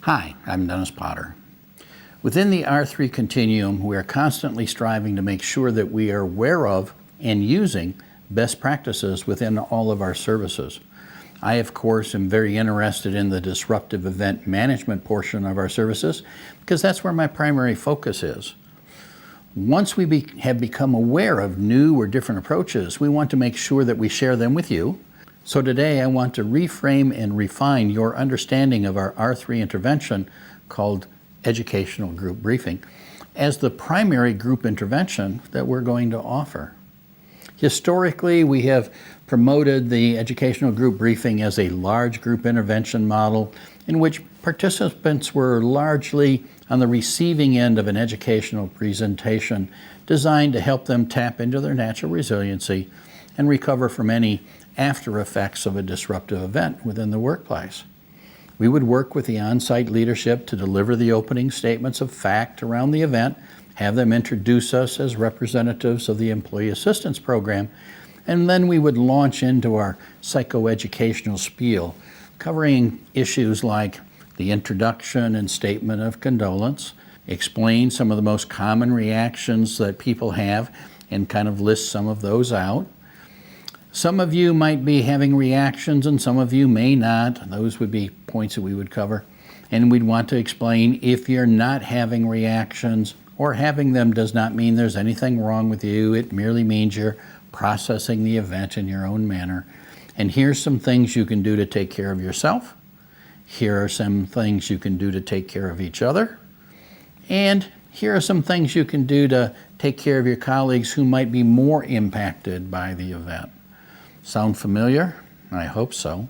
Hi, I'm Dennis Potter. Within the R3 Continuum, we are constantly striving to make sure that we are aware of and using best practices within all of our services. I, of course, am very interested in the disruptive event management portion of our services because that's where my primary focus is. Once we have become aware of new or different approaches, we want to make sure that we share them with you. So today I want to reframe and refine your understanding of our R3 intervention called Educational Group Briefing as the primary group intervention that we're going to offer. Historically, we have promoted the Educational Group Briefing as a large group intervention model in which participants were largely on the receiving end of an educational presentation designed to help them tap into their natural resiliency and recover from any after effects of a disruptive event within the workplace. We would work with the on-site leadership to deliver the opening statements of fact around the event, have them introduce us as representatives of the Employee Assistance Program, and then we would launch into our psychoeducational spiel, covering issues like the introduction and statement of condolence, explain some of the most common reactions that people have, and kind of list some of those out. Some of you might be having reactions and some of you may not. Those would be points that we would cover. And we'd want to explain if you're not having reactions or having them does not mean there's anything wrong with you. It merely means you're processing the event in your own manner. And here's some things you can do to take care of yourself. Here are some things you can do to take care of each other. And here are some things you can do to take care of your colleagues who might be more impacted by the event. Sound familiar? I hope so.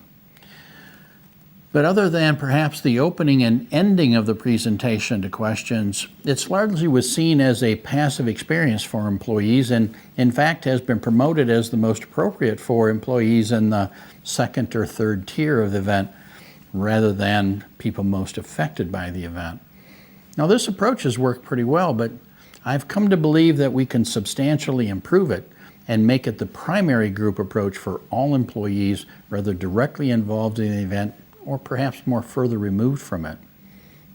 But other than perhaps the opening and ending of the presentation to questions, it's largely was seen as a passive experience for employees and in fact has been promoted as the most appropriate for employees in the second or third tier of the event rather than people most affected by the event. Now this approach has worked pretty well, but I've come to believe that we can substantially improve it and make it the primary group approach for all employees, whether directly involved in the event or perhaps more further removed from it.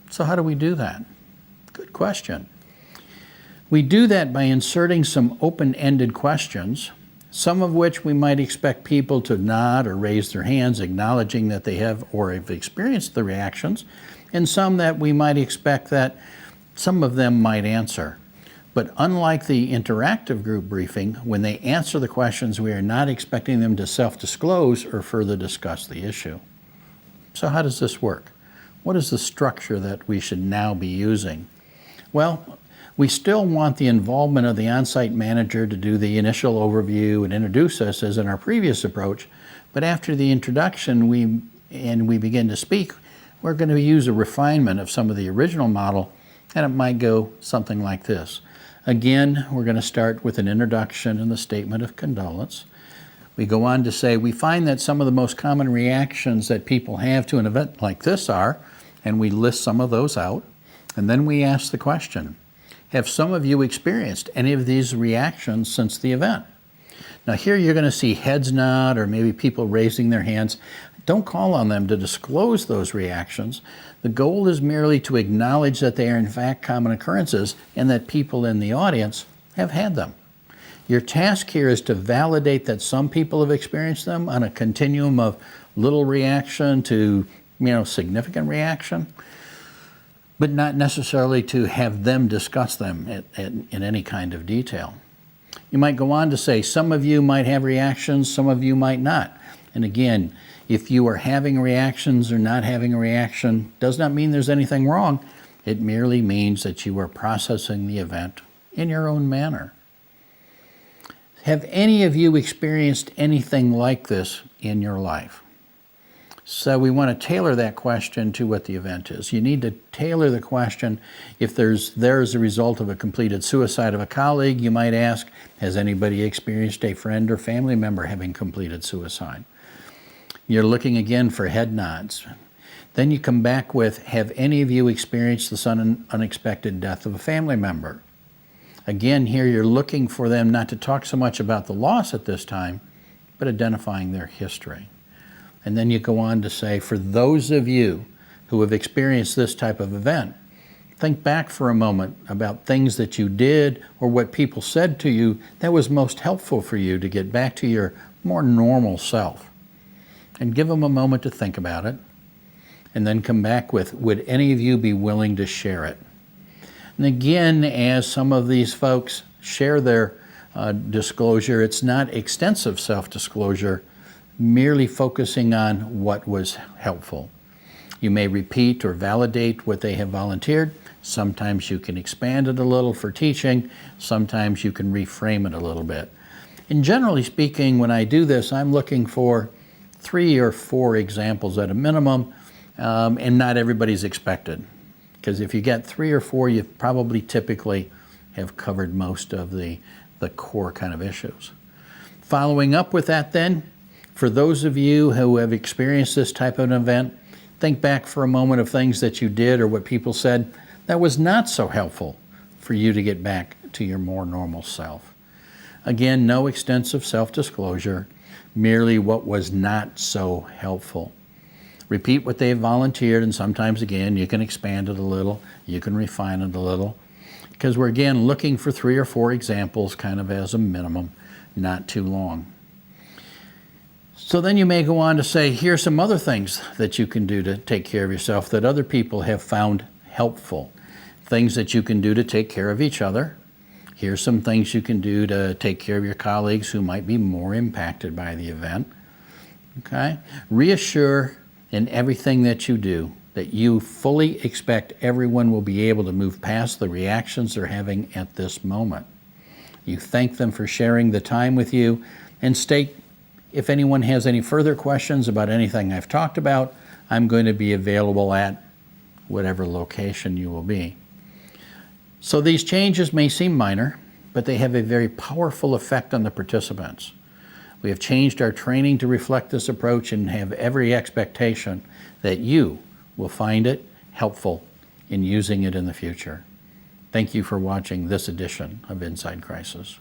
So how do we do that? Good question. We do that by inserting some open-ended questions, some of which we might expect people to nod or raise their hands, acknowledging that they have or have experienced the reactions, and some that we might expect that some of them might answer. But unlike the interactive group briefing, when they answer the questions, we are not expecting them to self-disclose or further discuss the issue. So how does this work? What is the structure that we should now be using? Well, we still want the involvement of the on-site manager to do the initial overview and introduce us as in our previous approach, but after the introduction we begin to speak, we're going to use a refinement of some of the original model, and it might go something like this. Again, we're going to start with an introduction and the statement of condolence. We go on to say, we find that some of the most common reactions that people have to an event like this are, and we list some of those out, and then we ask the question, have some of you experienced any of these reactions since the event? Now here you're going to see heads nod or maybe people raising their hands. Don't call on them to disclose those reactions. The goal is merely to acknowledge that they are in fact common occurrences and that people in the audience have had them. Your task here is to validate that some people have experienced them on a continuum of little reaction to significant reaction, but not necessarily to have them discuss them in any kind of detail. You might go on to say some of you might have reactions, some of you might not. And again, if you are having reactions or not having a reaction, does not mean there's anything wrong. It merely means that you are processing the event in your own manner. Have any of you experienced anything like this in your life? So we want to tailor that question to what the event is. You need to tailor the question. If there's a result of a completed suicide of a colleague, you might ask, has anybody experienced a friend or family member having completed suicide? You're looking again for head nods. Then you come back with, have any of you experienced the sudden unexpected death of a family member? Again, here you're looking for them not to talk so much about the loss at this time, but identifying their history. And then you go on to say, for those of you who have experienced this type of event, think back for a moment about things that you did or what people said to you that was most helpful for you to get back to your more normal self. And give them a moment to think about it. And then come back with, would any of you be willing to share it? And again, as some of these folks share their disclosure, it's not extensive self-disclosure, merely focusing on what was helpful. You may repeat or validate what they have volunteered. Sometimes you can expand it a little for teaching. Sometimes you can reframe it a little bit. And generally speaking, when I do this, I'm looking for 3 or 4 examples at a minimum, and not everybody's expected. Because if you get 3 or 4, you probably typically have covered most of the core kind of issues. Following up with that then, for those of you who have experienced this type of an event, think back for a moment of things that you did or what people said that was not so helpful for you to get back to your more normal self. Again, no extensive self-disclosure, merely what was not so helpful. Repeat what they've volunteered, and sometimes, again, you can expand it a little, you can refine it a little, because we're, again, looking for 3 or 4 examples kind of as a minimum, not too long. So then you may go on to say, here's some other things that you can do to take care of yourself that other people have found helpful. Things that you can do to take care of each other. Here's some things you can do to take care of your colleagues who might be more impacted by the event. Okay? Reassure in everything that you do that you fully expect everyone will be able to move past the reactions they're having at this moment. You thank them for sharing the time with you and state, if anyone has any further questions about anything I've talked about, I'm going to be available at whatever location you will be. So these changes may seem minor, but they have a very powerful effect on the participants. We have changed our training to reflect this approach and have every expectation that you will find it helpful in using it in the future. Thank you for watching this edition of Inside Crisis.